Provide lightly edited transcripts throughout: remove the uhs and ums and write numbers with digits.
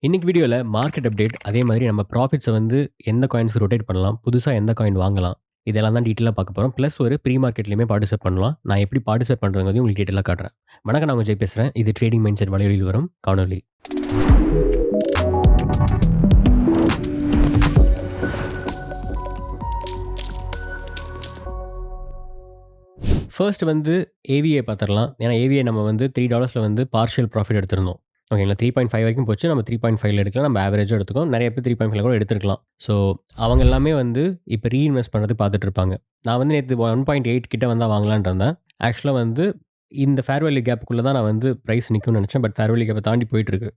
இன்னைக்கு வீடியோல market update, அதே மாதிரி நம்ம ப்ராஃபிட்ஸ வந்து எந்த காயின்ஸ்க்கு ரொட்டேட் பண்ணலாம், புதுசா எந்த காயின் வாங்கலாம், இதெல்லாம் தான் டீட்டெயிலா பார்க்க போறோம். பிளஸ் ஒரு ப்ரீ மார்க்கெட்லயுமே பார்ட்டிசிபேட் பண்ணலாம். நான் எப்படி பார்ட்டிசிபேட் பண்றதுங்கிறதையும் உங்களுக்கு டீட்டெயிலா காட்டுறேன். வணக்கம், நான் உங்க ஜெய் பேசுறேன். இது ட்ரேடிங் மைண்ட் செட் வலையொலியில் வரும் காணொளி. ஃபர்ஸ்ட் வந்து ஏவிஏ பார்த்துரலாம். ஏன்னா ஏவிஏ நம்ம வந்து $3ல வந்து பார்ஷியல் ப்ராஃபிட் எடுத்திருந்தோம். ஓகேங்களா. 3.5 வரைக்கும் போச்சு. நம்ம 3.5ல எடுக்கலாம். நம்ம ஆவரேஜா எடுத்துக்கோம். நெறைய பேர் 3.5ல கூட எடுத்திருக்கலாம். ஸோ அவங்க எல்லாமே வந்து இப்ப ரீஇன்வெஸ்ட் பண்றதுக்கு பார்த்துட்டு இருப்பாங்க. நான் வந்து நேத்து 1.8 கிட்ட வந்தா வாங்கலான்ட்டு இருந்தேன். ஆக்சுவலா வந்து இந்த ஃபேர் வேல்யூ கேப்க்குள்ள தான் நான் வந்து பிரைஸ் நிக்கும்னு நெனச்சேன். பட் ஃபேர் வேல்யூ கேப்ப தாண்டி போயிட்டுருக்கு.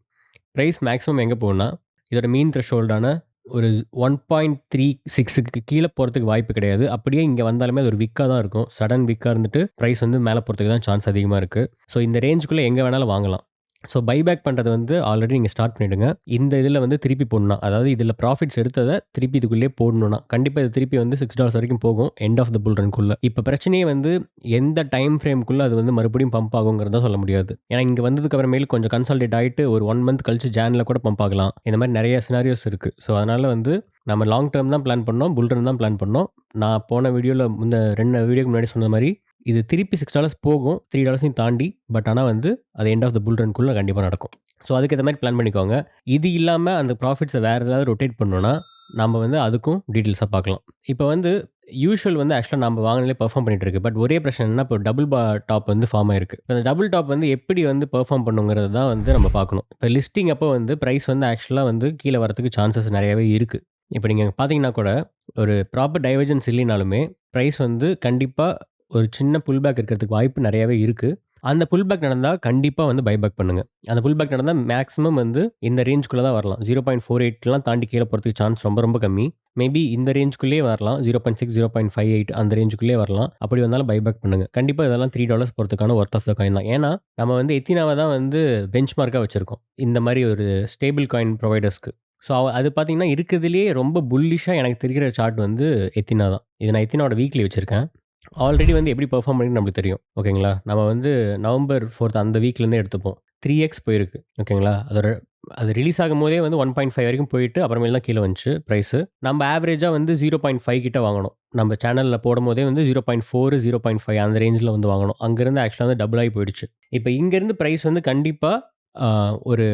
பிரைஸ் மேக்ஸிமம் எங்க போகும்னா, இதோட மீன் த்ரெஷோல்டான ஒரு 1.36க்கு கீழ போறதுக்கு வாய்ப்பு கிடையாது. அப்படியே இங்க வந்தாலுமே அது ஒரு விக்கா தான் இருக்கும். சடன் விக்கா இருந்துட்டு பிரைஸ் வந்து மேல போறதுக்கு தான் சான்ஸ் அதிகமா இருக்கு. ஸோ இந்த ரேஞ்சுக்குள்ள எங்க வேணாலும் வாங்கலாம். ஸோ பைபேக் பண்றது வந்து ஆல்ரெடி நீங்க ஸ்டார்ட் பண்ணிடுங்க. இந்த இதுல வந்து திருப்பி போடணும்னா, அதாவது இதுல ப்ராஃபிட்ஸ் எடுத்தத திருப்பி இதுக்குள்ளேயே போடணும்னா, கண்டிப்பா இது திருப்பி வந்து $6 வரைக்கும் போகும். எண்ட் ஆஃப் த புல் ரன்க்குள்ள. இப்ப பிரச்சனையே வந்து எந்த டைம் ஃப்ரேம்க்குள்ள அது வந்து மறுபடியும் பம்ப் ஆகுங்கிறத சொல்ல முடியாது. ஏன்னா இங்க வந்ததுக்கு அப்புறமேல் கொஞ்சம் கன்சாலிடேட் ஆயிட்டு ஒரு 1 மந்த் கழிச்சு ஜான்ல கூட பம்ப் ஆகலாம். இந்த மாரி நெறைய சினாரியோஸ் இருக்கு. ஸோ அதனால வந்து நம்ம லாங் டெர்ம் தான் பிளான் பண்ணோம். புல் ரன் தான் பிளான் பண்ணோம். நான் போன வீடியோல 2 வீடியோக்கு முன்னாடி சொன்ன மாரி, இது திருப்பி $6 போகும். $3யும் தாண்டி. பட் ஆனா வந்து அது எண்ட் ஆஃப் த புல் ரன்க்குள்ள கண்டிப்பா நடக்கும். ஸோ அதுக்கு ஏத்த மாரி பிளான் பண்ணிக்கோங்க. இது இல்லாம அந்த ப்ராஃபிட்ஸ வேற ஏதாவது ரொட்டேட் பண்ணணும்னா, நம்ம வந்து அதுக்கும் டீட்டெயில்ஸா பார்க்கலாம். இப்ப வந்து யூசுவல் வந்து ஆக்சுவலா நம்ம வாங்குனதிலே பெர்ஃபார்ம் பண்ணிட்டு இருக்கு. பட் ஒரே பிரச்சனை என்னன்னா, இப்போ டபுள் டாப் வந்து ஃபார்ம் ஆயிருக்கு. இப்ப அந்த டபுள் டாப் வந்து எப்படி வந்து பெர்ஃபார்ம் பண்ணுங்கிறது தான் வந்து நம்ம பார்க்கணும். இப்ப லிஸ்டிங் அப்போ வந்து பிரைஸ் வந்து ஆக்சுவலா வந்து கீழ வரதுக்கு சான்சஸ் நெறையாவே இருக்கு. இப்ப நீங்க பார்த்தீங்கன்னா கூட, ஒரு ப்ராப்பர் டைவர்ஜென்ஸ் இல்லைனாலுமே, பிரைஸ் வந்து கண்டிப்பா ஒரு சின்ன புல் பேக் இருக்கிறதுக்கு வாய்ப்பு நெறையாவே இருக்கு. அந்த புல் பேக் நடந்தா கண்டிப்பா வந்து பைபேக் பண்ணுங்க. அந்த புல் பேக் நடந்தா மேக்ஸிமம் வந்து இந்த ரேஞ்சுக்குள்ள தான் வரலாம். 0.48லாம் தாண்டி கீழ போறதுக்கு சான்ஸ் ரொம்ப ரொம்ப கம்மி. மேபி இந்த ரேஞ்சுக்குள்ளேயே வரலாம். 0.6, 0.58 அந்த ரேஞ்சுக்குள்ளேயே வரலாம். அப்படி வந்தாலும் பைபேக் பண்ணுங்க. கண்டிப்பா இதெல்லாம் $3 போறதுக்கான வொர்த் ஆஃப் த காயின் தான். ஏன்னா, நம்ம வந்து எத்தினாவ தான் வந்து பெஞ்ச்மார்க்கா வச்சிருக்கோம். இந்த மாரி ஒரு ஸ்டேபிள் காயின் புரொவைடர்ஸ்க்கு. ஸோ அது பார்த்தீங்கன்னா, இருக்கிறதிலேயே ரொம்ப புல்லிஷா எனக்கு தெரிகிற சார்ட் வந்து எத்தினா தான். இது நான் எத்தினாவோட வீக்லி வச்சிருக்கேன். ஆல்ரெடி வந்து எப்படி பெர்ஃபார்ம் பண்ணிருக்குன்னு நம்மளுக்கு தெரியும். ஓகேங்களா? நம்ம வந்து நவம்பர் 4த் அந்த வீக்லேருந்தே எடுத்துப்போம். 3x போயிருக்கு. ஓகேங்களா? அது ரிலீஸ் ஆகும்போதே வந்து 1.5 வரைக்கும் போயிட்டு அப்புறமேல் தான் கீழ வந்துச்சு பிரைஸு. நம்ம ஆவரேஜா வந்து 0.5 கிட்ட வாங்கணும். நம்ம சேனல்ல போடும்போதே வந்து 0.4, 0.5 அந்த ரேஞ்சில வந்து வாங்கணும். அங்கருந்து ஆக்சுவலா வந்து டபுள் ஆயி போயிடுச்சு. இப்ப இங்கருந்து பிரைஸ் வந்து கண்டிப்பா அ ஒரு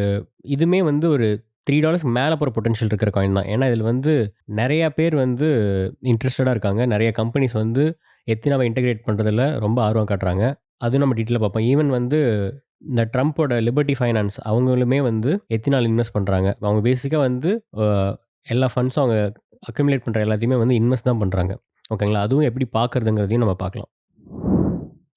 இதுமே வந்து ஒரு $3க்கு மேல போற பொட்டன்ஷியல் இருக்கிற காயின் தான். ஏன்னா, இதில வந்து நெறைய பேர் வந்து இன்ட்ரஸ்டடா இருக்காங்க. நெறைய கம்பெனிஸ் வந்து எத்தினாவ இன்டகிரேட் பண்றதுல ரொம்ப ஆர்வம் காட்டுறாங்க. அதுவும் நம்ம டீட்டெயிலா பார்ப்போம். ஈவன் வந்து இந்த ட்ரம்போட லிபர்ட்டி ஃபைனான்ஸ் அவங்களுமே வந்து எத்தினால் இன்வெஸ்ட் பண்றாங்க. அவங்க பேசிக்கா வந்து அ எல்லா ஃபண்ட்ஸும் அவங்க அக்குமுலேட் பண்ற எல்லாத்தையுமே வந்து இன்வெஸ்ட் தான் பண்றாங்க. ஓகேங்களா? அதுவும் எப்படி பார்க்கறதுங்கிறதையும் நம்ம பார்க்கலாம்.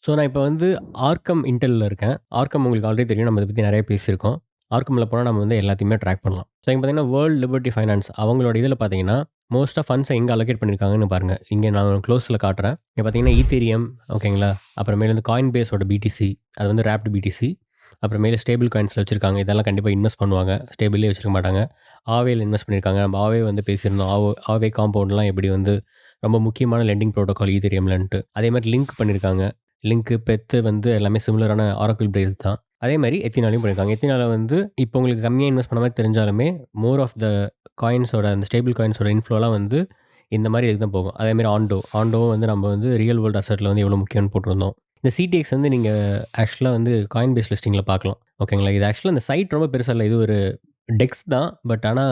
ஸோ, நான் இப்ப வந்து ஆர்கம் இன்டெல்ல இருக்கேன். ஆர்கம் உங்களுக்கு ஆல்ரெடி தெரியும். நம்ம இத பத்தி நெறைய பேசியிருக்கோம். ஆர்கம்ல போனா நம்ம வந்து எல்லாத்தையுமே ட்ராக் பண்ணலாம். ஸோ, இங்க பார்த்தீங்கன்னா, வேர்ல்ட் லிபர்ட்டி ஃபைனான்ஸ் அவங்களோட இதில பார்த்தீங்கன்னா, மோஸ்ட்டா ஃபண்ட்ஸ எங்க அலோகேட் பண்ணியிருக்காங்கன்னு பாருங்க. இங்க நான் க்ளோஸ்ல காட்டுறேன். இங்க பார்த்தீங்கன்னா, ஈத்தீரியம் ஓகேங்களா? அப்புறமேலு வந்து காயின் பேஸோட பிடிசி அது வந்து ராப்ட் பிடிசி. அப்புறமேலு ஸ்டேபிள் காயின்ஸ்ல வச்சிருக்காங்க. இதெல்லாம் கண்டிப்பா இன்வெஸ்ட் பண்ணுவாங்க. ஸ்டேபிள்லயே வச்சிருக்க மாட்டாங்க. ஆவேல இன்வெஸ்ட் பண்ணியிருக்காங்க. நம்ம ஆவே வந்து பேசியிருந்தோம். ஆவே காம்பவுண்ட்லாம் எப்படி வந்து ரொம்ப முக்கியமான லெண்டிங் புரோட்டோகால் ஈத்தீரியம்லன்ட்டு. அதே மாரி லிங்க் பண்ணியிருக்காங்க. லிங்க், பெத்து வந்து எல்லாமே சிமிலரான ஆரக்கிள் பேஸ் தான். அதே மாரி எத்தினாலையும் பண்ணியிருக்காங்க. எத்தினால வந்து இப்போ உங்களுக்கு கம்மியா இன்வெஸ்ட் பண்ண மாரி தெரிஞ்சாலுமே, மோர் ஆஃப் த காயின்ஸோட அந்த ஸ்டேபிள் காயின்ஸோட இன்ஃப்ளோலாம் வந்து இந்த மாரி இதுக்கு தான் போகும். அதே மாரி ஆண்டோவும் வந்து நம்ம வந்து ரியல் வேர்ல்ட் அசெட்ல வந்து எவ்வளோ முக்கியம்னு போட்டிருந்தோம். இந்த சிடிஎக்ஸ் வந்து நீங்க ஆக்சுவலா வந்து காயின் பேஸ் லிஸ்டிங்ல பார்க்கலாம். ஓகேங்களா? இது ஆக்சுவலா இந்த சைட் ரொம்ப பெருசா இல்ல. இது ஒரு டெக்ஸ் தான். பட் ஆனா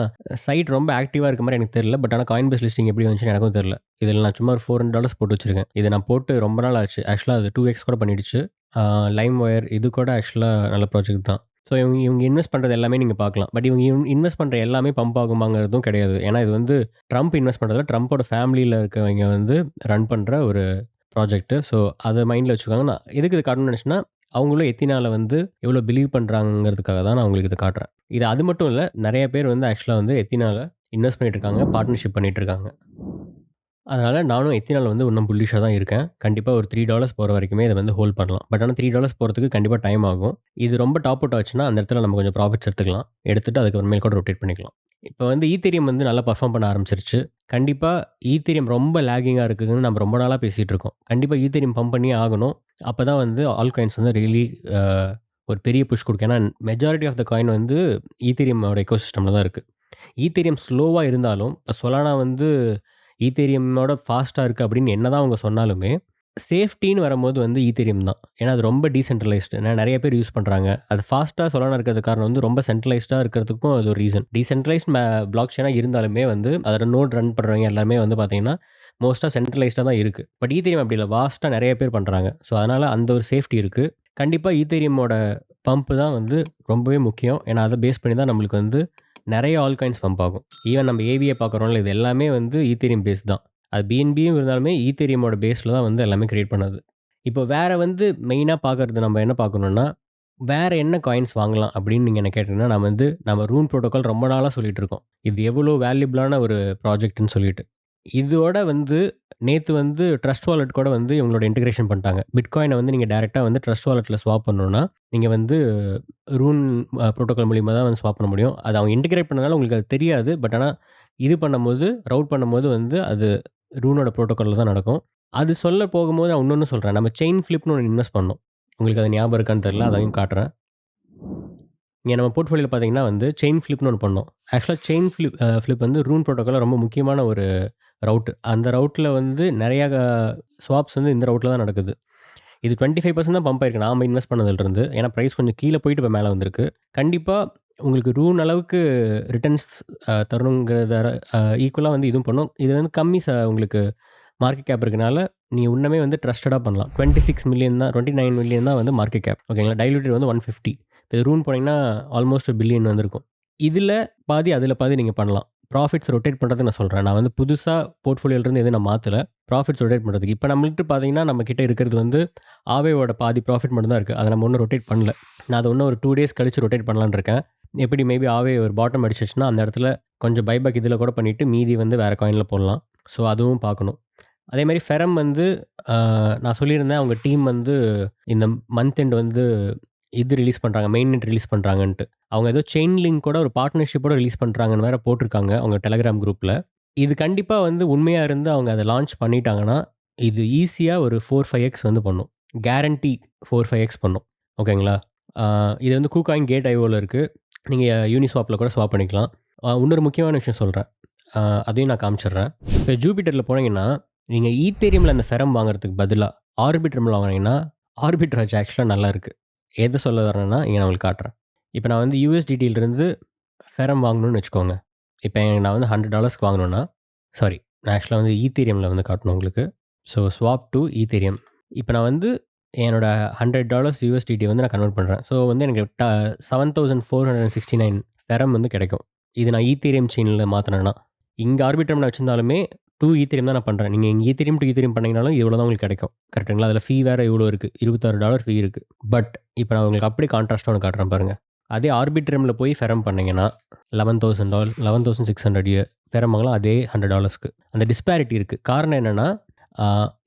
சைட் ரொம்ப ஆக்டிவா இருக்க மாரி எனக்கு தெரியல. பட் ஆனா காயின் பேஸ் லிஸ்டிங் எப்படி வந்துச்சுன்னு எனக்கும் தெரியல. இதில நான் சும்மா ஒரு $400 போட்டு வச்சிருக்கேன். இத நான் போட்டு ரொம்ப நாள் ஆச்சு. ஆக்சுவலா அது 2x கூட பண்ணிடுச்சு. லைம் ஒயர் இது கூட ஆக்சுவலா நல்ல ப்ராஜெக்ட் தான். ஸோ இவங்க இவங்க இன்வெஸ்ட் பண்றது எல்லாமே நீங்க பார்க்கலாம். பட் இவங்க இன்வெஸ்ட் பண்ற எல்லாமே பம்ப் ஆகுமாங்கிறதும் கிடையாது. ஏன்னா இது வந்து ட்ரம்ப் இன்வெஸ்ட் பண்றதில்ல. ட்ரம்போட ஃபேமிலில இருக்கவங்க வந்து ரன் பண்ற ஒரு ப்ராஜெக்ட். ஸோ அத மைண்ட்ல வச்சுக்கோங்க. நான் எதுக்கு இத காட்டணும்னு நினைச்சேன்னா, அவங்களும் எத்தினால வந்து எவ்வளோ பிலீவ் பண்றாங்கங்கிறதுக்காக தான் நான் உங்களுக்கு இத காட்டுறேன். இது அது மட்டும் இல்ல. நெறைய பேர் வந்து ஆக்சுவலா வந்து எத்தினால இன்வெஸ்ட் பண்ணிட்டு இருக்காங்க. பார்ட்னர்ஷிப் பண்ணிட்டு இருக்காங்க. அதனால நானும் எத்தினால் வந்து இன்னும் புல்லிஷா தான் இருக்கேன். கண்டிப்பா ஒரு $3 போற வரைக்குமே இத வந்து ஹோல்ட் பண்ணலாம். பட் ஆனா $3 போறதுக்கு கண்டிப்பா டைம் ஆகும். இது ரொம்ப டாப் அவுட் ஆச்சுன்னா, அந்த இடத்துல நம்ம கொஞ்சம் ப்ராஃபிட்ஸ் எடுத்துக்கலாம். எடுத்துட்டு அதுக்கப்புறமேல் கூட ரொட்டேட் பண்ணிக்கலாம். இப்ப வந்து ஈத்தீரியம் வந்து நல்லா பெர்ஃபார்ம் பண்ண ஆரம்பிச்சுருச்சு. கண்டிப்பா ஈத்தீரியம் ரொம்ப லேகிங்கா இருக்குதுன்னு நம்ம ரொம்ப நாளா பேசிட்டு இருக்கோம். கண்டிப்பா ஈத்தீரியம் பம்ப் பண்ணியே ஆகணும். அப்பதான் வந்து ஆல் காயின்ஸ் வந்து ரியலி அ ஒரு பெரிய புஷ் குடுக்கும். ஏன்னா மெஜாரிட்டி ஆஃப் த காயின் வந்து ஈத்தீரியமோட எக்கோசிஸ்டம்ல தான் இருக்கு. ஈத்தீரியம் ஸ்லோவா இருந்தாலும், இப்ப சொலானா வந்து ஈத்தீரியமோட ஃபாஸ்ட்டா இருக்கு அப்படின்னு என்னதான் அவங்க சொன்னாலுமே, சேஃப்டின்னு வரும்போது வந்து ஈத்தீரியம் தான். ஏன்னா அது ரொம்ப டீசென்ட்ரலைஸ்டு. ஏன்னா நெறைய பேர் யூஸ் பண்றாங்க. அது ஃபாஸ்ட்டா சொலானா இருக்கிறதுக்கு காரணம் வந்து ரொம்ப சென்ட்ரலைஸ்டா இருக்கிறதுக்கும் அது ஒரு ரீசன். டீசென்ட்ரலைஸ்ட் பிளாக் செயினா இருந்தாலுமே வந்து அதோட நோட் ரன் பண்றவங்க எல்லாருமே வந்து பார்த்தீங்கன்னா, மோஸ்ட்டா சென்ட்ரலைஸ்டா தான் இருக்கு. பட் ஈத்தீரியம் அப்படி இல்ல. வாஸ்ட்டா நெறைய பேர் பண்றாங்க. ஸோ அதனால அந்த ஒரு சேஃப்டி இருக்கு. கண்டிப்பா ஈத்தீரியமோட பம்ப் தான் வந்து ரொம்பவே முக்கியம். ஏன்னா அத பேஸ் பண்ணி தான் நம்மளுக்கு வந்து நெறைய ஆல்காயின்ஸ் பம்ப் ஆகும். ஈவன் நம்ம ஏவிஏ பார்க்குறோம்ல, இது எல்லாமே வந்து ஈத்தீரியம் பேஸ் தான். அது பிஎன்பியும் இருந்தாலுமே ஈத்தீரியமோட பேஸ்ல தான் வந்து எல்லாமே கிரியேட் பண்ணது. இப்போ வேற வந்து மெயினா பார்க்கறது நம்ம என்ன பார்க்கணும்னா, வேற என்ன காயின்ஸ் வாங்கலாம் அப்படின்னு நீங்க என்ன கேட்டீங்கன்னா, நம்ம ரூன் புரோட்டோகால் ரொம்ப நாளா சொல்லிட்டு இருக்கோம். இது எவ்வளோ வேல்யூபிளான ஒரு ப்ராஜெக்ட்ன்னு சொல்லிட்டு. இதோட வந்து நேத்து வந்து ட்ரஸ்ட் வாலெட் கூட வந்து இவங்களோட இன்டிகிரேஷன் பண்ணிட்டாங்க. பிட்காயின வந்து நீங்க டைரக்ட்டா வந்து ட்ரஸ்ட் வாலெட்ல ஸ்வாப் பண்ணணும்னா, நீங்க வந்து ரூன் புரோட்டோகால் மூலியமா தான் வந்து ஸ்வாப் பண்ண முடியும். அது அவங்க இன்டிகிரேட் பண்ணதுனால உங்களுக்கு அது தெரியாது. பட் ஆனா இது பண்ணும்போது, ரவுட் பண்ணும்போது வந்து அது ரூனோட புரோட்டோகால்ல தான் நடக்கும். அது சொல்ல போகும்போது நான் இன்னொன்னு சொல்றேன். நம்ம செயின் ஃபிளிப்னு ஒண்ணு இன்வெஸ்ட் பண்ணோம். உங்களுக்கு அது ஞாபகம் இருக்கான்னு தெரியல. அதையும் காட்டுறேன். இங்க நம்ம போர்ட்ஃபோலியோல பார்த்தீங்கன்னா வந்து செயின் ஃபிளிப்னு ஒண்ணு பண்ணோம். ஆக்சுவலா செயின் ஃபிளிப் வந்து ரூன் புரோட்டோகால்ல ரொம்ப முக்கியமான ஒரு ரவுட். அந்த ரவுட்ல வந்து நெறையா ஸ்வாப்ஸ் வந்து இந்த ரவுட்ல தான் நடக்குது. இது 25% தான் பம்ப் ஆயிருக்கு. நாம இன்வெஸ்ட் பண்ணதுலருந்து. ஏன்னா பிரைஸ் கொஞ்சம் கீழ போயிட்டு இப்ப மேல வந்திருக்கு. கண்டிப்பா உங்களுக்கு ரூன் அளவுக்கு ரிட்டர்ன்ஸ் தரணுங்கிறத ஈக்குவலா வந்து இதுவும் பண்ணும். இது வந்து கம்மி உங்களுக்கு மார்க்கெட் கேப் இருக்கனால, நீங்க இன்னுமே வந்து ட்ரஸ்டடா பண்ணலாம். 26 மில்லியன் தான் 29 மில்லியன் தான் வந்து மார்க்கெட் கேப். ஓகேங்களா? டைல்யூட்டட் வந்து 150. இது ரூன் போனீங்கன்னா ஆல்மோஸ்ட் பில்லியன் வந்திருக்கும். இதுல பாதி, அதுல பாதி நீங்க பண்ணலாம். ப்ராஃபிட்ஸ் ரொட்டேட் பண்றதுக்கு நான் சொல்றேன். நான் வந்து புதுசா போர்ட்ஃபோலியோலருந்து எதுவும் நான் மாத்தல. ப்ராஃபிட்ஸ் ரொட்டேட் பண்றதுக்கு. இப்ப நம்மள்ட்ட பார்த்தீங்கன்னா, நம்ம கிட்ட இருக்கிறது வந்து ஆவேவோட பாதி ப்ராஃபிட் மட்டும் தான் இருக்கு. அத நம்ம இன்னும் ரொட்டேட் பண்ணல. நான் அத இன்னும் ஒரு 2 டேஸ் கழிச்சு ரொட்டேட் பண்ணலான்னு இருக்கேன். எப்படி மேபி ஆவே ஒரு பாட்டம் அடிச்சுச்சுன்னா, அந்த இடத்துல கொஞ்சம் பைபேக் இதில கூட பண்ணிட்டு, மீதி வந்து வேற காயின்ல போடலாம். ஸோ அதுவும் பார்க்கணும். அதேமாரி ஃபெரம் வந்து அ நான் சொல்லியிருந்தேன், அவங்க டீம் வந்து இந்த மந்த் எண்ட் வந்து இது ரிலீஸ் பண்றாங்க. மெயின்நெட் ரிலீஸ் பண்றாங்கன்ட்டு. அவங்க ஏதோ செயின் லிங்க்கோட ஒரு பார்ட்னர்ஷிப்போட ரிலீஸ் பண்றாங்கன்னு வேற போட்டிருக்காங்க, அவங்க டெலகிராம் குரூப்ல. இது கண்டிப்பா வந்து உண்மையா இருந்து அவங்க அத லான்ச் பண்ணிட்டாங்கன்னா, இது ஈஸியா ஒரு 4, 5x வந்து பண்ணும். கேரண்டி 4, 5x பண்ணும். ஓகேங்களா? ஆ இது வந்து KuCoin Gate IOல இருக்கு. நீங்க யூனிஸ்வாப்ல கூட ஸ்வாப் பண்ணிக்கலாம். இன்னொரு முக்கியமான விஷயம் சொல்றேன். அ அதையும் நான் காமிச்சிடுறேன். இப்ப ஜூபிட்டர்ல போனீங்கன்னா, நீங்க ஈத்தேரியம்ல அந்த ஃபெரம் வாங்குறதுக்கு பதிலா, ஆர்பிட்ரம்ல வாங்குனீங்கன்னா, ஆர்பிட்ராஜ் ஆக்சுவலா நல்லா இருக்கு. எத சொல்ல வரேன்னா, இங்க நான் உங்களுக்கு காட்டுறேன். இப்ப நான் வந்து USDTலருந்து ஃபெரம் வாங்கணும்னு வச்சுக்கோங்க. இப்ப நான் வந்து $100க்கு வாங்கணும்னா சாரி நான் ஆக்சுவலா வந்து ஈத்தீரியம்ல வந்து காட்டணும் உங்களுக்கு. So swap to Ethereum. இப்ப நான் வந்து என்னோட $100 USDT வந்து நான் கன்வெர்ட் பண்றேன். ஸோ வந்து எனக்கு 7469 ஃபெரம் வந்து கிடைக்கும். இது நான் ஈத்தீரியம் செயின்ல மாத்துனேன்னா. இங்க ஆர்பிட்ரம் நான் வச்சிருந்தாலுமே 2 ஈத்தீரியம் தான் நான் பண்றேன். நீங்க இங்க ஈத்தீரியம் டூ ஈத்தீரியம் பண்ணீங்கனாலும் இவ்வளோ தான் உங்களுக்கு கிடைக்கும். கரெக்ட்டுங்களா? அதில ஃபீ வேற இவ்வளோ இருக்கு. $26 ஃபீ இருக்கு. பட் இப்ப நான் உங்களுக்கு அப்படியே கான்ட்ராஸ்ட்டா ஒண்ணு காட்டுறேன் பாருங்க. அதே ஆர்பிட்ரம்ல போய் ஃபெரம் பண்ணீங்கன்னா, $11,600 ஃபெரம் வாங்கலாம் அதே $100க்கு. அந்த டிஸ்பாரிட்டி இருக்கு. காரணம் என்னன்னா, ஆ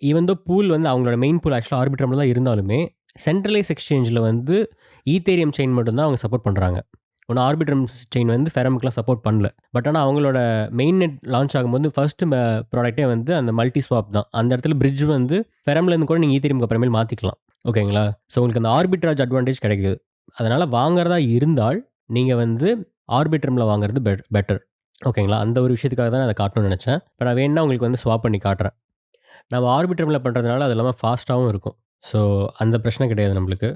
ஈவன் தோ பூல் வந்து அவங்களோட மெயின் பூல் ஆக்சுவலா ஆர்பிட்ரம்ல தான் இருந்தாலுமே, சென்ட்ரலைஸ் எக்ஸ்சேஞ்ச்ல வந்து ஈத்தேரியம் செயின் மட்டும் தான் அவங்க சப்போர்ட் பண்றாங்க. ஒண்ணு ஆர்பிட்ரம் செயின் வந்து ஃபெரம்க்குலாம் சப்போர்ட் பண்ணல. பட் ஆனா அவங்களோட மெயின் நெட் லான்ச் ஆகும்போது ஃபர்ஸ்ட் ப்ராடக்ட்டே வந்து அந்த மல்டி ஸ்வாப் தான். அந்த இடத்துல பிரிட்ஜ் வந்து ஃபெரம்லேருந்து கூட நீங்க ஈத்தேரியம்க்கு அப்புறமேல் மாத்திக்கலாம். ஓகேங்களா? ஸோ உங்களுக்கு அந்த ஆர்பிட்ராஜ் அட்வான்டேஜ் கிடைக்குது. அதனால வாங்குறதா இருந்தால், நீங்க வந்து ஆர்பிட்ரம்ல வாங்குறது பெட்டர். ஓகேங்களா? அந்த ஒரு விஷயத்துக்காக தான் நான் அத காட்டணும்னு நெனச்சேன். இப்ப நான் வேணுனா உங்களுக்கு வந்து ஸ்வாப் பண்ணி காட்டுறேன். நம்ம ஆர்பிட்ரம்ல பண்றதுனால அது இல்லாம ஃபாஸ்ட்டாவும் இருக்கும். ஸோ அந்த பிரச்சனை கிடையாது நம்மளுக்கு.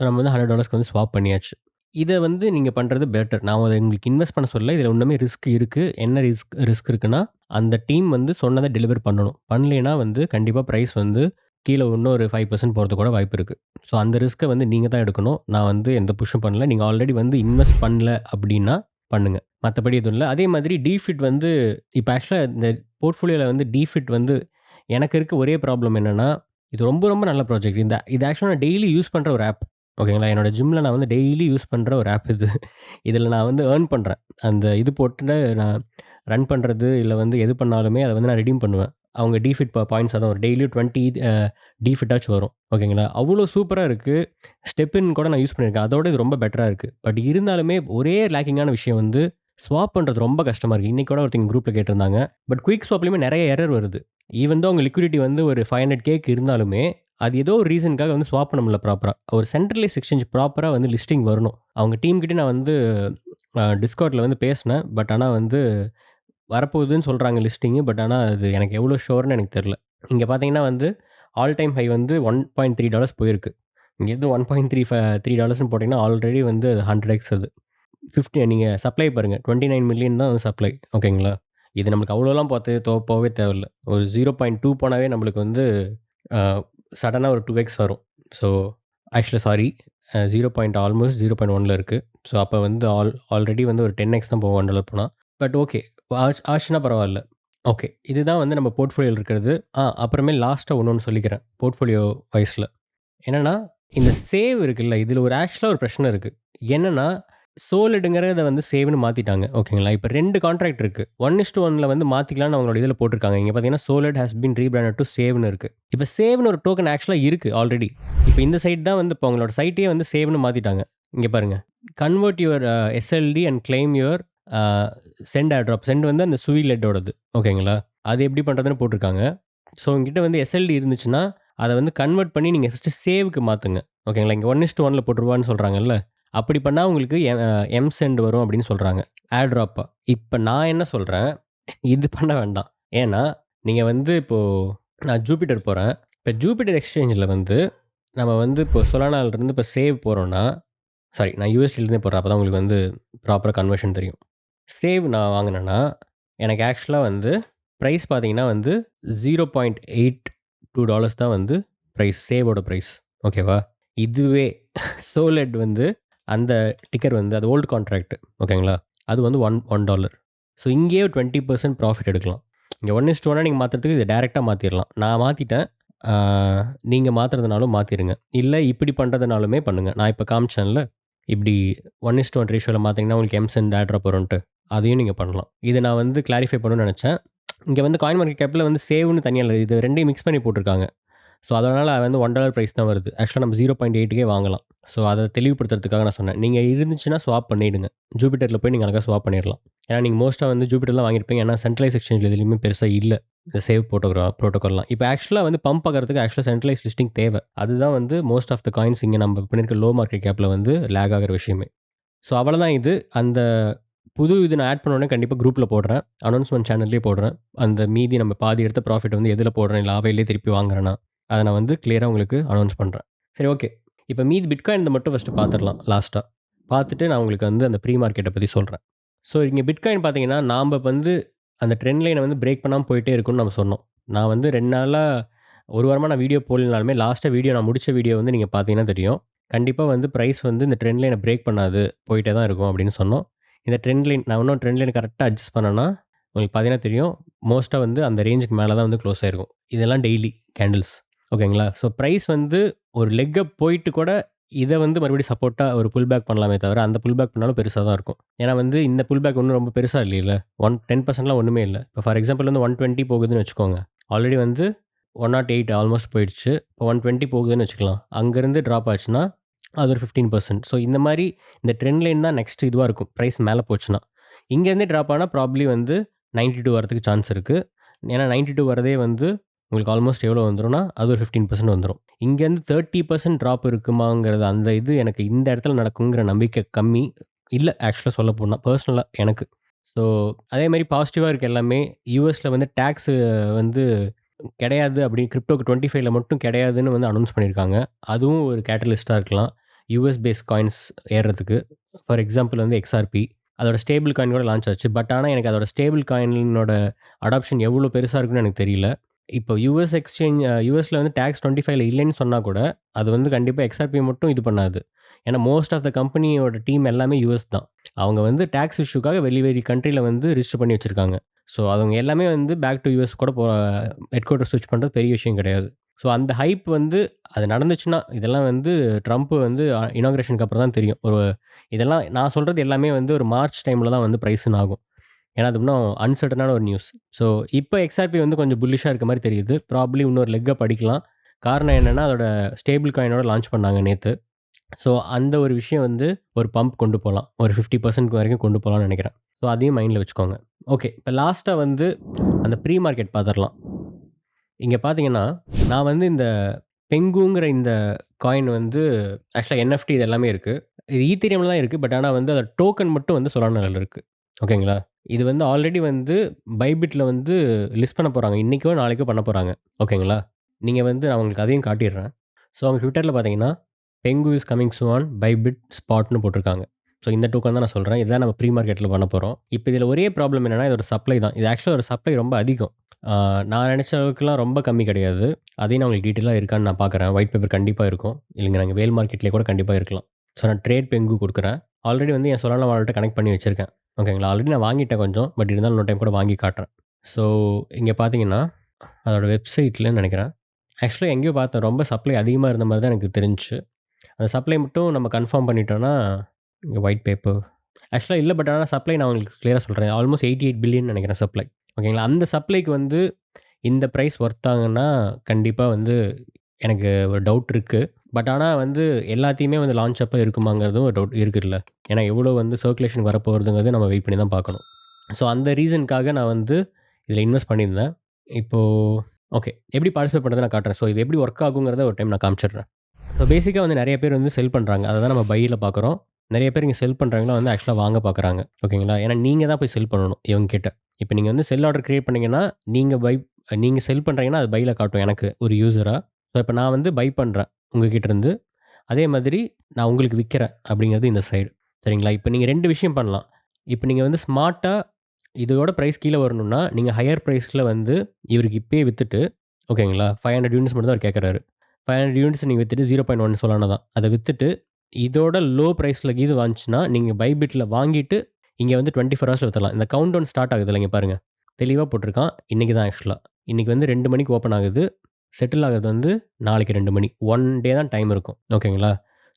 நம்ம வந்து $100க்கு வந்து ஸ்வாப் பண்ணியாச்சு. இத வந்து நீங்க பண்றது பெட்டர். நான் அத உங்களுக்கு இன்வெஸ்ட் பண்ண சொல்லல. இதுல இன்னுமே ரிஸ்க் இருக்கு. என்ன ரிஸ்க் இருக்குன்னா, அந்த டீம் வந்து சொன்னத டெலிவர் பண்ணணும். பண்ணலைன்னா வந்து கண்டிப்பா பிரைஸ் வந்து கீழ இன்னும் ஒரு 5% போறதுக்கு கூட வாய்ப்பு இருக்கு. ஸோ அந்த ரிஸ்க்க வந்து நீங்க தான் எடுக்கணும். நான் வந்து எந்த புஷ்ஷும் பண்ணல. நீங்க ஆல்ரெடி வந்து இன்வெஸ்ட் பண்ணல அப்டின்னா பண்ணுங்க. மத்தபடி எதுவும் இல்ல. அதே மாதிரி டிஃபிட் வந்து இப்ப ஆக்சுவலா இந்த போர்ட்ஃபோலியோல வந்து டிஃபிட் வந்து எனக்கு இருக்க ஒரே ப்ராப்ளம் என்னன்னா, இது ரொம்ப ரொம்ப நல்ல ப்ராஜெக்ட். இது ஆக்சுவலா நான் டெய்லி யூஸ் பண்ற ஒரு ஆப். ஓகேங்களா? என்னோட ஜிம்ல நான் வந்து டெய்லி யூஸ் பண்ற ஒரு ஆப் இது. இதில நான் வந்து ஏர்ன் பண்றேன். அந்த இது போட்டுட்டு நான் ரன் பண்றது, இல்ல வந்து எது பண்ணாலுமே அத வந்து நான் ரெடீம் பண்ணுவேன். அவங்க டிஃபிட் பாயிண்ட்ஸ் அதான் வரும். டெய்லியும் 20 டிஃபிட்டாச்சும் வரும். ஓகேங்களா? அவ்ளோ சூப்பரா இருக்கு. ஸ்டெப்பின் கூட நான் யூஸ் பண்ணியிருக்கேன். அதோட இது ரொம்ப பெட்டரா இருக்கு. பட் இருந்தாலுமே ஒரே லேக்கிங்கான விஷயம் வந்து ஸ்வாப் பண்றது ரொம்ப கஷ்டமா இருக்கு. இன்னைக்கு கூட ஒருத்தங்க குரூப்ல கேட்டிருந்தாங்க. பட் குயிக் ஸ்வாப்லயுமே நெறைய எரர் வருது. ஈவன் தோ உங்க லிக்விடிட்டி வந்து ஒரு 500Kக்கு இருந்தாலுமே, அது ஏதோ ஒரு ரீசனுக்காக வந்து ஸ்வாப் பண்ண முடியல ப்ராப்பரா. ஒரு சென்ட்ரலைஸ்ட் எக்ஸ்சேஞ்ச் ப்ராப்பரா வந்து லிஸ்டிங் வரணும். அவங்க டீம் கிட்டயும் நான் வந்து Discordல வந்து பேசினேன். பட் ஆனா வந்து வரப்போகுதுன்னு சொல்றாங்க லிஸ்டிங்கு. பட் ஆனா அது எனக்கு எவ்வளோ ஷூர்ன்னு எனக்கு தெரியல. இங்க பார்த்தீங்கன்னா வந்து ஆல் டைம் ஹை வந்து $1.3 போயிருக்கு. இங்கேருந்து $1.35 போட்டீங்கன்னா ஆல்ரெடி வந்து 100x அது. 50 நீங்க சப்ளை பாருங்க. 29 மில்லியன் தான் வந்து சப்ளை. ஓகேங்களா? இது நம்மளுக்கு அவ்வளோலாம் போவே தேவையில்ல. ஒரு 0.2 போனாவே நம்மளுக்கு வந்து அ சடனா ஒரு 2x வரும். ஸோ ஆக்சுவலா சாரி 0. ஆல்மோஸ்ட் 0.1ல இருக்கு. ஸோ அப்ப வந்து ஆல்ரெடி வந்து ஒரு 10x தான் போகும் $1 போனா. But okay. ஆச்சுன்னா பரவால்ல. ஓகே. இதுதான் வந்து நம்ம போர்ட்ஃபோலியோல இருக்கிறது. அப்புறமேல் லாஸ்ட்டா இன்னொன்னு சொல்லிக்கிறேன். போர்ட்ஃபோலியோ வைஸ்ல. என்னன்னா, இந்த சேவ் இருக்குல்ல, இதுல ஆக்சுவலா ஒரு பிரச்சனை இருக்கு. என்னன்னா, சோலிடுங்கிறத வந்து சேவ்ன்னு மாத்திட்டாங்க. ஓகேங்களா? இப்ப 2 கான்ட்ராக்ட் இருக்கு. 1:1ல வந்து மாத்திக்கலாம்னு அவங்களோட இதுல போட்டுருக்காங்க. இங்க பார்த்தீங்கன்னா, solid has been rebranded to சேவ்ன்னு இருக்கு. இப்ப சேவ்ன்னு ஒரு டோக்கன் ஆக்சுவலா இருக்கு ஆல்ரெடி. இப்ப இந்த சைட் தான் வந்து இப்ப அவங்களோட சைட்டயே வந்து சேவ்ன்னு மாத்திட்டாங்க. இங்க பாருங்க. Convert your SLT and claim your a cent airdrop. Cent வந்து அந்த சுவிலெட்டோடது. ஓகேங்களா? அது எப்படி பண்றதுன்னு போட்டுருக்காங்க. ஸோ உங்ககிட்ட வந்து எஸ்எல்டி இருந்துச்சுன்னா, அத வந்து கன்வெர்ட் பண்ணி நீங்க ஃபர்ஸ்ட்டு சேவ்‌க்கு மாத்துங்க. ஓகேங்களா? இங்க 1:1ல போட்டுருவான்னு சொல்றாங்கல்ல. அப்படி பண்ணா உங்களுக்கு எம்-சென்ட் வரும் அப்படின்னு சொல்றாங்க. ஏர் ட்ராப்பா. இப்ப நான் என்ன சொல்றேன், இது பண்ண வேண்டாம். ஏன்னா, நீங்க வந்து இப்போ நான் ஜூபிட்டர் போறேன். இப்ப ஜூபிட்டர் எக்ஸ்சேஞ்ச்ல வந்து நம்ம வந்து இப்போ சொலானாலருந்து இப்ப சேவ் போறோம்னா, சாரி நான் யுஎஸ்டிலருந்தே போடுறேன். அப்பதான் உங்களுக்கு வந்து ப்ராப்பரா கன்வர்ஷன் தெரியும். சேவ் நான் வாங்குனேன்னா, எனக்கு ஆக்சுவலா வந்து பிரைஸ் பார்த்தீங்கன்னா வந்து $0.82 தான் வந்து பிரைஸ். சேவோட பிரைஸ். ஓகேவா? இதுவே சோலெட் வந்து அந்த டிக்கர் வந்து அது ஓல்ட் கான்ட்ராக்ட். ஓகேங்களா? அது வந்து $1. ஸோ இங்கேயே ஒரு 20% ப்ராஃபிட் எடுக்கலாம். இங்க 1:1 நீங்க மாத்துறதுக்கு இத டைரக்ட்டா மாத்திரலாம். நான் மாத்திட்டேன். ஆ நீங்க மாத்துறதுனாலும் மாத்திருங்க. இல்ல இப்படி பண்றதுனாலுமே பண்ணுங்க. நான் இப்ப காமிச்சேன்ல. இப்படி 1:1 ரேஷியோல மாத்தீங்கன்னா உங்களுக்கு எம்-சென்ட் ஏர்ட்ராப் வரும்ன்ட்டு. அதையும் நீங்க பண்ணலாம். இத நான் வந்து கிளாரிஃபை பண்ணணும்னு நெனச்சேன். இங்க வந்து காயின் மார்க்கெட் கேப்ல வந்து சேவ்ன்னு தனியா இல்ல. இது 2யும் மிக்ஸ் பண்ணி போட்டுருக்காங்க. ஸோ அதனால வந்து $1 பிரைஸ் தான் வருது. ஆக்சுவலா நம்ம 0.8க்கே வாங்கலாம். ஸோ அத தெளிவுபடுத்துறதுக்காக நான் சொன்னேன். நீங்க இருந்துச்சுன்னா ஸ்வாப் பண்ணிடுங்க. ஜூபிட்டர்ல போய் நீங்க அழகா ஸ்வாப் பண்ணிறலாம். ஏன்னா நீங்க மோஸ்ட்டா வந்து ஜூபிட்டர்லாம் வாங்கியிருப்பீங்க. ஏன்னா சென்ட்ரலைஸ் எக்ஸ்சேஞ்ச்ல எதுலயுமே பெருசா இல்ல. இந்த சேவ் புரோட்டோகால்லாம். இப்ப ஆக்சுவலா வந்து பம்ப் ஆகுறதுக்கு ஆக்சுவலா சென்ட்ரலைஸ் லிஸ்டிங் தேவ. அதுதான் வந்து மோஸ்ட் ஆஃப் த காயின்ஸ் இங்க நம்ம பண்ணியிருக்க லோ மார்க்கெட் கேப்ல வந்து லேக் ஆகுற விஷயமே. ஸோ அவ்வளதான் இது. அந்த புது இது நான் ஆட் பண்ண உடனே கண்டிப்பா குரூப்ல போடுறேன். அனௌன்ஸ்மென்ட் சேனல்லயே போடுறேன். அந்த மீதி நம்ம பாதி எடுத்த ப்ராஃபிட் வந்து எதுல போடுறேன், இல்ல அவையிலேயே திருப்பி வாங்குறேனா, அத நான் வந்து கிளியரா உங்களுக்கு அனௌன்ஸ் பண்றேன். சரி ஓகே. இப்ப மீதி பிட்காயின்த மட்டும் ஃபர்ஸ்ட்டு பார்த்துரலாம் லாஸ்ட்டா. பார்த்துட்டு நான் உங்களுக்கு வந்து அந்த ப்ரீ மார்க்கெட்ட பத்தி சொல்றேன். ஸோ இங்க பிட்காயின் பார்த்தீங்கன்னா, நாம்ப வந்து அந்த ட்ரெண்ட் லைன வந்து பிரேக் பண்ணாம போயிட்டே இருக்கும்னு நம்ம சொன்னோம். நான் வந்து 2 நாளா 1 வாரமா நான் வீடியோ போடலனாலுமே, லாஸ்ட்டா நான் முடிச்ச வீடியோ வந்து நீங்க பார்த்தீங்கன்னா தெரியும். கண்டிப்பா வந்து பிரைஸ் வந்து இந்த ட்ரெண்ட் லைன பிரேக் பண்ணாது. போயிட்டே தான் இருக்கும் அப்படின்னு சொன்னோம். இந்த ட்ரெண்ட் லைன் நான் இன்னும் ட்ரெண்ட் லைன் கரெக்ட்டா அட்ஜஸ்ட் பண்ணேன்னா, உங்களுக்கு பார்த்தீங்கன்னா தெரியும். மோஸ்ட்டா வந்து அந்த ரேஞ்சுக்கு மேல தான் வந்து குளோஸ் ஆயிருக்கும். இதெல்லாம் டெய்லி கேண்டில்ஸ். ஓகேங்களா? ஸோ பிரைஸ் வந்து ஒரு லெக் அப் போயிட்டு கூட இத வந்து மறுபடியும் சப்போர்ட்டா ஒரு புல் பேக் பண்ணலாமே தவிர, அந்த புல் பேக் பண்ணாலும் பெருசா தான் இருக்கும். ஏன்னா வந்து இந்த புல் பேக் ஒண்ணும் ரொம்ப பெருசா இல்லைல்ல. 10%லாம் ஒண்ணுமே இல்ல. இப்போ ஃபார் எக்ஸாம்பிள் வந்து 120 போகுதுன்னு வச்சுக்கோங்க. ஆல்ரெடி வந்து 108 ஆல்மோஸ்ட் போயிடுச்சு. இப்போ 120 போகுதுன்னு வச்சுக்கலாம். அங்கருந்து டிராப் ஆச்சுன்னா, அது ஒரு 15%. ஸோ இந்த மாரி இந்த ட்ரெண்ட் லைன் தான் நெக்ஸ்ட் இதுவா இருக்கும். பிரைஸ் மேல போச்சுன்னா. இங்கேருந்தே டிராப் ஆனா ப்ராபப்ளி வந்து 92 வரதுக்கு சான்ஸ் இருக்கு. ஏன்னா 92 வரதே வந்து உங்களுக்கு ஆல்மோஸ்ட் எவ்வளோ வந்துரும்னா, அது ஒரு 15% வந்துரும். இங்கேருந்து 30% டிராப் இருக்குமாங்கிறது அந்த இது எனக்கு இந்த இடத்துல நடக்குங்கிற நம்பிக்கை கம்மி. இல்ல ஆக்சுவலா சொல்லப்போனா பெர்சனலா எனக்கு. ஸோ அதே மாரி பாசிட்டிவா இருக்கு எல்லாமே. யுஎஸ்ல வந்து டாக்ஸ் வந்து கிடையாது அப்படி கிரிப்டோக்கு 25ல மட்டும் கிடையாதுன்னு வந்து அனௌன்ஸ் பண்ணியிருக்காங்க. அதுவும் ஒரு கேட்டலிஸ்ட்டா இருக்கலாம். யுஎஸ் பேஸ் காயின்ஸ் ஏறுறதுக்கு. ஃபார் எக்ஸாம்பிள் வந்து எக்ஸ்ஆர்பி. அதோட ஸ்டேபிள் காயின் கூட லான்ச் ஆச்சு. பட் ஆனா எனக்கு அதோட ஸ்டேபிள் காயினோட அடாப்ஷன் எவ்வளோ பெருசா இருக்குன்னு எனக்கு தெரியல. இப்போ யுஎஸ்ல வந்து டாக்ஸ் 25ல இல்லைன்னு சொன்னா கூட, அது வந்து கண்டிப்பா எக்ஸ்ஆர்பிய மட்டும் இது பண்ணாது. ஏன்னா மோஸ்ட் ஆஃப் த கம்பெனியோட டீம் எல்லாமே யுஎஸ் தான். அவங்க வந்து டாக்ஸ் இஷ்யூக்காக வெளி கண்ட்ரில வந்து ரிஜிஸ்டர் பண்ணி வச்சிருக்காங்க. ஸோ அவங்க எல்லாமே வந்து பேக் டூ யுஎஸ் கூட ஹெட் குவார்ட்டர் ஸ்விட்ச் பண்றது பெரிய விஷயம் கிடையாது. ஸோ அந்த ஹைப் வந்து அது நடந்துச்சுன்னா, இதெல்லாம் வந்து ட்ரம்ப் வந்து இனாகுரேஷனுக்கு அப்புறம் தான் தெரியும். இதெல்லாம் நான் சொல்றது எல்லாமே வந்து ஒரு மார்ச் டைம்ல தான் வந்து பிரைஸ்ன்னு ஆகும். ஏன்னா, அது இன்னும் அன்சர்டனான ஒரு நியூஸ். ஸோ, இப்ப எக்ஸ்ஆர்பி வந்து கொஞ்சம் புல்லிஷா இருக்க மாரி தெரியுது. ப்ராபப்ளி இன்னொரு லெக் அப் அடிக்கலாம். காரணம் என்னன்னா, அதோட ஸ்டேபிள் காயினோட லான்ச் பண்ணாங்க நேத்து. ஸோ, அந்த ஒரு விஷயம் வந்து ஒரு பம்ப் கொண்டு போலாம். ஒரு 50% வரைக்கும் கொண்டு போலாம்னு நெனைக்கிறேன். ஸோ, அதையும் மைண்ட்ல வச்சுக்கோங்க. ஓகே. இப்ப லாஸ்ட்டா வந்து அந்த ப்ரீ மார்க்கெட் பாத்துரலாம். இங்க பார்த்தீங்கன்னா, நான் வந்து இந்த பெங்குங்கிற இந்த காயின் வந்து ஆக்சுவலா என்எஃப்டி இது எல்லாமே இருக்கு. இது ஈத்தீரியம்ல தான் இருக்கு. பட் ஆனா வந்து அதோட டோக்கன் மட்டும் வந்து சொலானால இருக்கு. ஓகேங்களா? இது வந்து ஆல்ரெடி வந்து பைபிட்ல வந்து லிஸ்ட் பண்ண போறாங்க. இன்னைக்கோ, நாளைக்கோ பண்ண போறாங்க. ஓகேங்களா? நீங்க வந்து நான் உங்களுக்கு அதையும் காட்டிர்றேன். ஸோ அவங்க ட்விட்டர்ல பார்த்தீங்கன்னா, "Pengu is coming soon on Bybit ஸ்பாட்ன்னு போட்டிருக்காங்க. ஸோ இந்த டோக்கன் தான் நான் சொல்றேன். இதுதான் நம்ம ப்ரீ மார்க்கெட்ல பண்ண போறோம். இப்ப இதில ஒரே ப்ராப்ளம் என்னன்னா, இதோட சப்ளை தான். இது ஆக்சுவலா ஒரு சப்ளை ரொம்ப அதிகம். ஆ நான் நெனச்ச அளவுக்குலாம் ரொம்ப கம்மி கிடையாது. அதையும் நான் உங்களுக்கு டீட்டெயிலா இருக்கான்னு நான் பார்க்குறேன். ஒயிட் பேப்பர் கண்டிப்பா இருக்கும். இல்லைங்க நாங்க வேல் மார்க்கெட்லயே கூட கண்டிப்பா இருக்கலாம். ஸோ நான் ட்ரேட் பெங்கு குடுக்குறேன். ஆல்ரெடி வந்து என் சொலானா வாலெட்ட கனெக்ட் பண்ணி வச்சிருக்கேன். ஓகேங்களா? ஆல்ரெடி நான் வாங்கிட்டேன் கொஞ்சம். பட் இருந்தாலும் இன்னொரு டைம் கூட வாங்கி காட்டுறேன். ஸோ இங்க பார்த்தீங்கன்னா, அதோட வெப்சைட்லன்னு நெனைக்கிறேன். ஆக்சுவலா எங்கேயோ பார்த்தேன். ரொம்ப சப்ளை அதிகமா இருந்த மாரி தான் எனக்கு தெரிஞ்சுச்சு. அந்த சப்ளை மட்டும் நம்ம கன்ஃபார்ம் பண்ணிட்டோம்னா, இங்க ஒயிட் பேப்பர் ஆக்சுவலா இல்ல. பட் ஆனா சப்ளை நான் உங்களுக்கு கிளியரா சொல்றேன். ஆல்மோஸ்ட் 88 பில்லியன் நெனைக்கிறேன் சப்ளை. ஓகேங்களா? அந்த சப்ளைக்கு வந்து இந்த பிரைஸ் ஒர்த்தாங்கன்னா, கண்டிப்பா வந்து எனக்கு ஒரு டவுட் இருக்கு. பட் ஆனா வந்து எல்லாத்தையுமே வந்து லான்ச் அப்ப இருக்குமாங்கிறதும் ஒரு டவுட் இருக்குல்ல. ஏன்னா எவ்வளோ வந்து சர்க்குலேஷன் வரப்போகுதுங்கிறது நம்ம வெயிட் பண்ணி தான் பார்க்கணும். ஸோ அந்த ரீசனுக்காக நான் வந்து இதில இன்வெஸ்ட் பண்ணியிருந்தேன். இப்போ ஓகே. எப்படி பார்ட்டிசிபேட் பண்றத நான் காட்டுறேன். ஸோ இது எப்படி ஒர்க் ஆகுங்கிறத ஒரு டைம் நான் காமிச்சிடுறேன். ஸோ பேசிக்கா வந்து நெறைய பேர் வந்து செல் பண்றாங்க. அத தான் நம்ம பையில பார்க்குறோம். நெறைய பேர் இங்க செல் பண்றவங்கலாம் வந்து ஆக்சுவலா வாங்க பார்க்குறாங்க. ஓகேங்களா? ஏன்னா நீங்க தான் போய் செல் பண்ணணும் இவங்க கிட்ட. இப்ப நீங்க வந்து செல் ஆர்டர் கிரியேட் பண்ணீங்கன்னா, நீங்க செல் பண்றீங்கன்னா, அது பைல காட்டும் எனக்கு ஒரு யூசரா. ஸோ இப்ப நான் வந்து பை பண்றேன் உங்ககிட்ட இருந்து. அதே மாதிரி நான் உங்களுக்கு விக்கிறேன் அப்படிங்கிறது இந்த சைடு. சரிங்களா? இப்ப நீங்க 2 விஷயம் பண்ணலாம். இப்ப நீங்க வந்து ஸ்மார்ட்டா இதோட பிரைஸ் கீழ வரணும்னா, நீங்க ஹையர் பிரைஸ்ல வந்து இவருக்கு இப்பயே வித்துட்டு ஓகேங்களா? 500 யூனிட்ஸ் மட்டும் தான் அவரு கேட்கறாரு. 500 யூனிட்ஸ் நீங்க வித்துட்டு 0.1 சொலானா தான். அத வித்துட்டு இதோட லோ பிரைஸ்ல கீது வந்துச்சுன்னா, நீங்க பைபிட்ல வாங்கிட்டு இங்க வந்து 24 ஹவர்ஸ்ல வித்துடலாம். இந்த கவுண்ட் டவுன் ஸ்டார்ட் ஆகுதுல்ல இங்க பாருங்க. தெளிவா போட்டிருக்கான். இன்னைக்கு தான் ஆக்சுவலா. இன்னைக்கு வந்து 2 மணிக்கு ஓப்பன் ஆகுது. செட்டில் ஆகுறது வந்து நாளைக்கு 2 மணி. 1 டே தான் டைம் இருக்கும். ஓகேங்களா?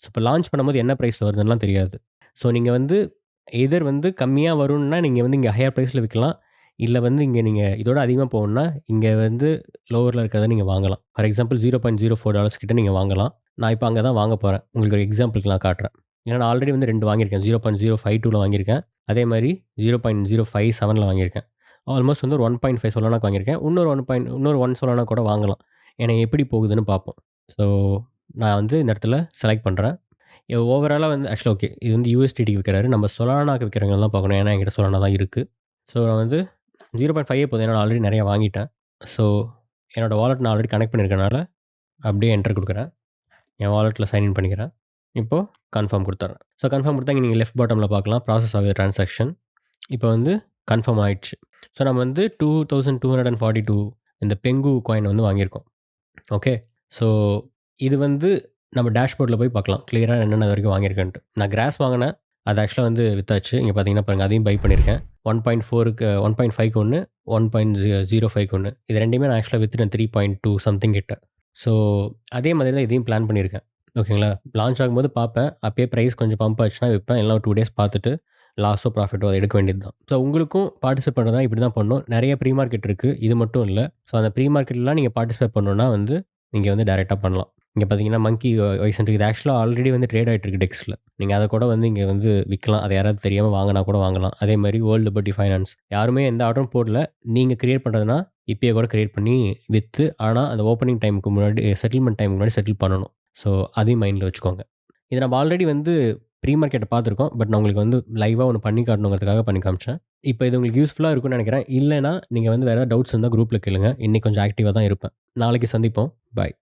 ஸோ இப்ப லான்ச் பண்ணும்போது என்ன பிரைஸ்ல வருதுன்னுலாம் தெரியாது. ஸோ நீங்க வந்து எய்தர் வந்து கம்மியா வரும்னா, நீங்க வந்து இங்க ஹையர் பிரைஸ்ல விக்கலாம். இல்ல வந்து இங்க நீங்க இதோட அதிகமா போகணும்னா, இங்க வந்து லோவர்ல இருக்கிறத நீங்க வாங்கலாம். ஃபார் எக்ஸாம்பிள் $0.04 கிட்ட நீங்க வாங்கலாம். நான் இப்ப அங்க தான் வாங்க போறேன். உங்களுக்கு ஒரு எக்ஸாம்பிளுக்கு நான் காட்டுறேன். ஏன்னா நான் ஆல்ரெடி வந்து 2 வாங்கியிருக்கேன். 0.052ல வாங்கியிருக்கேன். அதே மாரி 0.057ல வாங்கியிருக்கேன். ஆல்மோஸ்ட் வந்து ஒரு 1.5 சொலானாக்கு வாங்கியிருக்கேன். இன்னொரு 1 சொலானா கூட வாங்கலாம். ஏன்னா எப்படி போகுதுன்னு பார்ப்போம். ஸோ நான் வந்து இந்த இடத்துல செலக்ட் பண்றேன். ஓவராலா வந்து ஆக்சுவலா ஓகே. இது வந்து USDTக்கு விக்கிறாரு. நம்ம சொலானாக்கு விக்கிறவங்கள தான் பார்க்கணும். ஏன்னா என்கிட்ட சொலானா தான் இருக்கு. ஸோ நான் வந்து 0.5 போதும். ஏன்னா நான் ஆல்ரெடி நெறைய வாங்கிட்டேன். ஸோ என்னோட வாலெட் நான் ஆல்ரெடி கனெக்ட் பண்ணியிருக்கனால, அப்படியே என்டர் குடுக்குறேன். என் வாலெட்ல சைன் இன் பண்ணிக்கிறேன். இப்போ கன்ஃபர்ம் குடுத்துர்றேன். ஸோ கன்ஃபர்ம் குடுத்தா இங்க நீங்க லெஃப்ட் பாட்டம்ல பார்க்கலாம். ப்ராசஸ் ஆகுது டிரான்சாக்ஷன். இப்போ வந்து கன்ஃபர்ம் ஆயிடுச்சு. ஸோ நம்ம வந்து 2242 இந்த பெங்கு காயின் வந்து வாங்கியிருக்கோம். ஓகே. ஸோ இது வந்து நம்ம டேஷ்போர்ட்ல போய் பார்க்கலாம். கிளியரா என்னென்ன வரைக்கும் வாங்கியிருக்கேன்ட்டு. நான் கிராஸ் வாங்குனேன். அது ஆக்சுவலா வந்து வித்தாச்சு. இங்க பார்த்தீங்கன்னா பாருங்க. அதையும் பை பண்ணியிருக்கேன். 1.4க்கு 1.5க்கு 1, 1.05க்கு 1. இது 2யுமே நான் ஆக்சுவலா வித்துட்டேன் 3.2 சம்திங் கிட்ட. ஸோ அதே மாதிரி தான் இதையும் பிளான் பண்ணியிருக்கேன். ஓகேங்களா? லான்ச் ஆகும்போது பார்ப்பேன். அப்பயே பிரைஸ் கொஞ்சம் பம்ப் ஆச்சுன்னா விப்பேன். இல்லனா ஒரு 2 டேஸ் பார்த்துட்டு லாஸோ, ப்ராஃபிட்டோ அத எடுக்க வேண்டியது தான். ஸோ உங்களுக்கும் பார்ட்டிசிபேட் பண்றதுனா இப்படி தான் பண்ணணும். நெறைய ப்ரீ மார்க்கெட் இருக்கு. இது மட்டும் இல்ல. ஸோ அந்த ப்ரீ மார்க்கெட்லலாம் நீங்க பார்ட்டிசிபேட் பண்ணணும்னா வந்து, நீங்க வந்து டைரக்ட்டா பண்ணலாம். இங்க பார்த்தீங்கன்னா, மங்கி வைசன்ட் இது ஆக்சுவலா ஆல்ரெடி வந்து ட்ரேட் ஆயிட்டு இருக்கு டெக்ஸ்ல. நீங்க அத கூட வந்து இங்க வந்து விக்கலாம். அத யாராவது தெரியாம வாங்குனா கூட வாங்கலாம். அதே மாரி வேர்ல்ட் லிபர்ட்டி ஃபைனான்ஸ் யாருமே எந்த ஆர்டரும் போடல. நீங்க கிரியேட் பண்றதுனா, இப்பயே கூட கிரியேட் பண்ணி வித்து, ஆனா அந்த ஓப்பனிங் டைம்க்கு முன்னாடி செட்டில்மென்ட் டைம்க்கு முன்னாடி செட்டில் பண்ணணும். ஸோ அதையும் மைண்ட்ல வச்சுக்கோங்க. இத நம்ம ஆல்ரெடி வந்து ப்ரீ மார்க்கெட்ட பார்த்துருக்கோம். பட் நான் உங்களுக்கு வந்து லைவா ஒண்ணு பண்ணி காட்டணுங்கிறதுக்காக பண்ணி காமிச்சேன். இப்ப இது உங்களுக்கு யூஸ்ஃபுல்லா இருக்கும்னு நெனைக்கிறேன். இல்லன்னா, நீங்க வந்து வேற ஏதாவது டவுட்ஸ் இருந்தா குரூப்ல கேளுங்க. இன்னைக்கு கொஞ்சம் ஆக்டிவா தான் இருப்பேன். நாளைக்கு சந்திப்போம். பாய்.